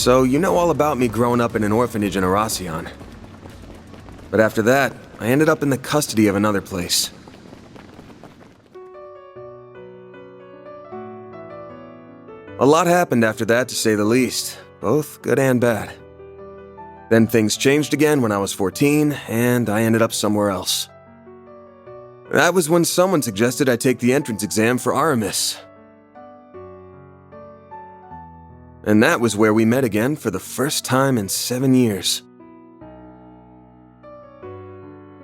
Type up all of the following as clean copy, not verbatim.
So you know all about me growing up in an orphanage in Arasion. But after that, I ended up in the custody of another place. A lot happened after that, to say the least, both good and bad. Then things changed again when I was 14, and I ended up somewhere else. That was when someone suggested I take the entrance exam for Aramis. And that was where we met again for the first time in 7 years.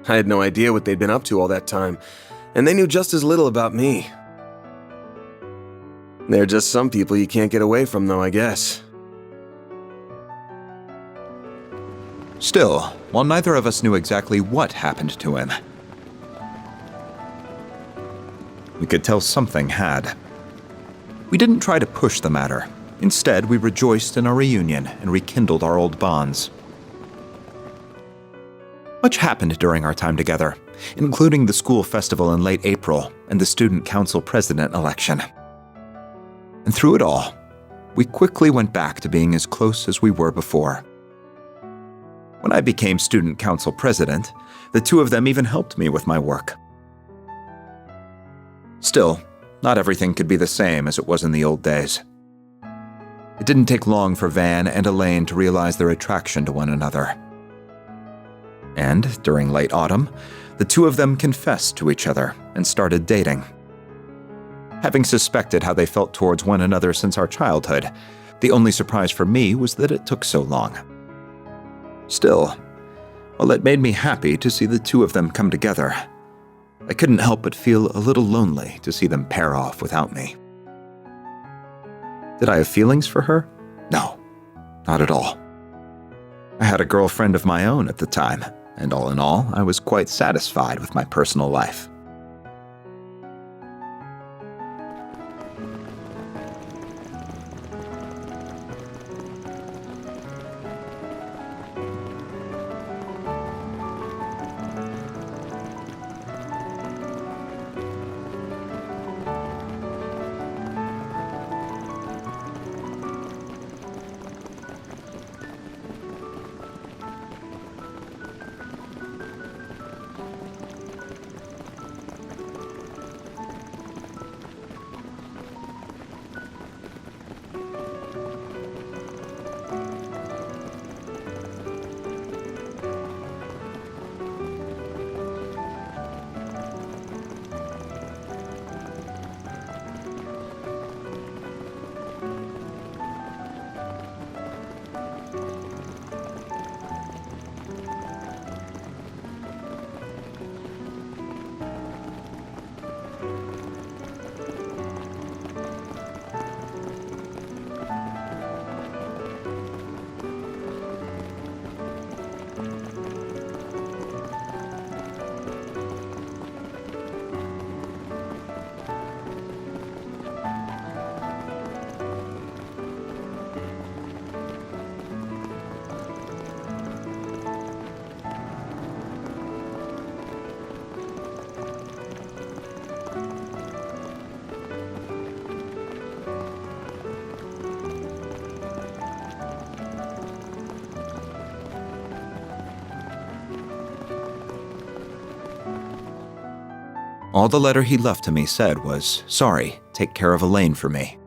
I had no idea what they'd been up to all that time, and they knew just as little about me. They're just some people you can't get away from, though, I guess. Still, while neither of us knew exactly what happened to him, we could tell something had. We didn't try to push the matter. Instead, we rejoiced in our reunion and rekindled our old bonds. Much happened during our time together, including the school festival in late April and the student council president election. And through it all, we quickly went back to being as close as we were before. When I became student council president, the two of them even helped me with my work. Still, not everything could be the same as it was in the old days. It didn't take long for Van and Elaine to realize their attraction to one another. And during late autumn, the two of them confessed to each other and started dating. Having suspected how they felt towards one another since our childhood, the only surprise for me was that it took so long. Still, while it made me happy to see the two of them come together, I couldn't help but feel a little lonely to see them pair off without me. Did I have feelings for her? No, not at all. I had a girlfriend of my own at the time, and all in all, I was quite satisfied with my personal life. All the letter he left to me said was, "Sorry, take care of Elaine for me."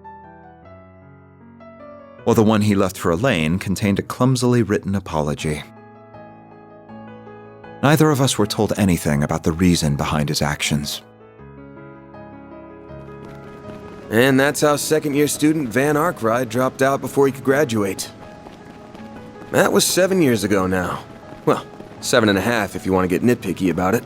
While the one he left for Elaine contained a clumsily written apology. Neither of us were told anything about the reason behind his actions. And that's how second-year student Van Arkwright dropped out before he could graduate. That was 7 years ago now. Well, 7.5 if you want to get nitpicky about it.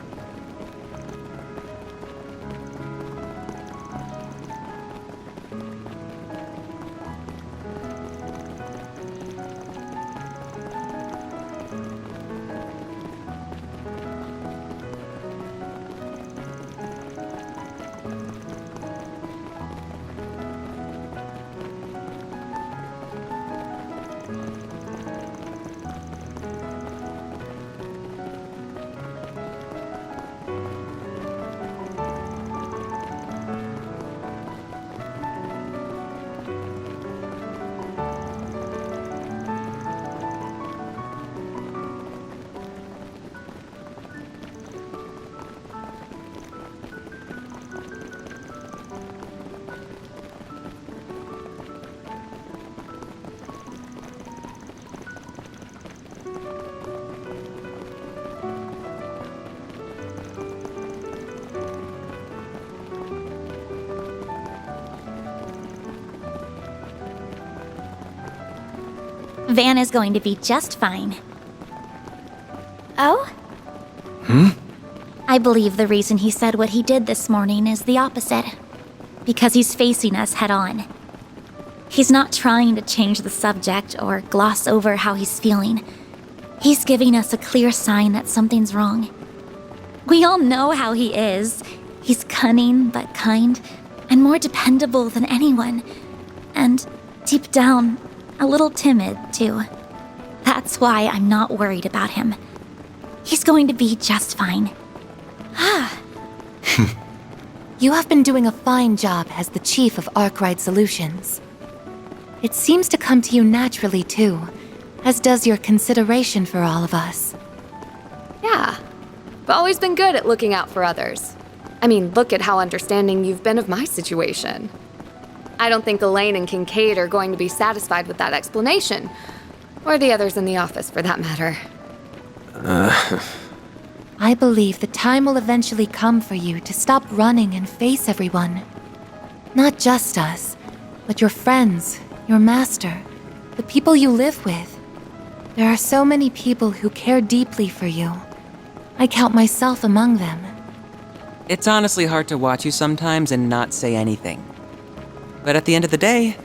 Van is going to be just fine. Oh? I believe the reason he said what he did this morning is the opposite. Because he's facing us head on. He's not trying to change the subject or gloss over how he's feeling. He's giving us a clear sign that something's wrong. We all know how he is. He's cunning but kind, and more dependable than anyone. And deep down, a little timid, too. That's why I'm not worried about him. He's going to be just fine. You have been doing a fine job as the chief of Arkwright Solutions. It seems to come to you naturally, too, as does your consideration for all of us. Yeah, I've always been good at looking out for others. I mean, look at how understanding you've been of my situation. I don't think Elaine and Kincaid are going to be satisfied with that explanation. Or the others in the office, for that matter. I believe the time will eventually come for you to stop running and face everyone. Not just us, but your friends, your master, the people you live with. There are so many people who care deeply for you. I count myself among them. It's honestly hard to watch you sometimes and not say anything. But at the end of the day,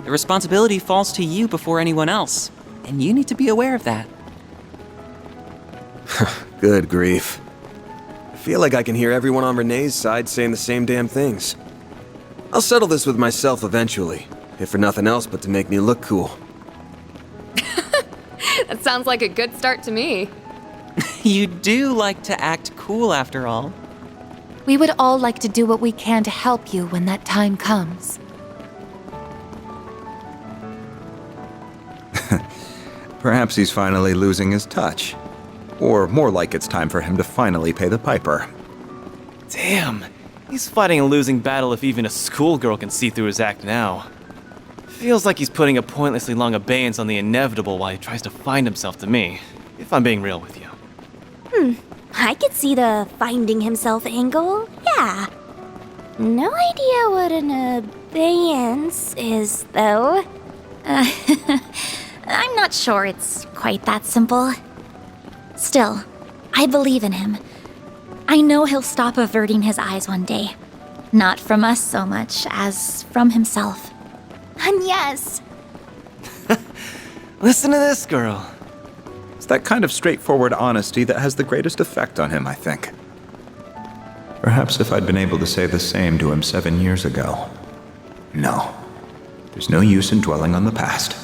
the responsibility falls to you before anyone else, and you need to be aware of that. Good grief. I feel like I can hear everyone on Renee's side saying the same damn things. I'll settle this with myself eventually, if for nothing else but to make me look cool. That sounds like a good start to me. You do like to act cool after all. We would all like to do what we can to help you when that time comes. Perhaps he's finally losing his touch. Or more like it's time for him to finally pay the piper. Damn, he's fighting a losing battle if even a schoolgirl can see through his act now. Feels like he's putting a pointlessly long abeyance on the inevitable while he tries to find himself to me, if I'm being real with you. I could see the finding himself angle, yeah. No idea what an abeyance is, though. I'm not sure it's quite that simple. Still, I believe in him. I know he'll stop averting his eyes one day. Not from us so much as from himself. And yes! Listen to this girl. It's that kind of straightforward honesty that has the greatest effect on him, I think. Perhaps if I'd been able to say the same to him 7 years ago. No. There's no use in dwelling on the past.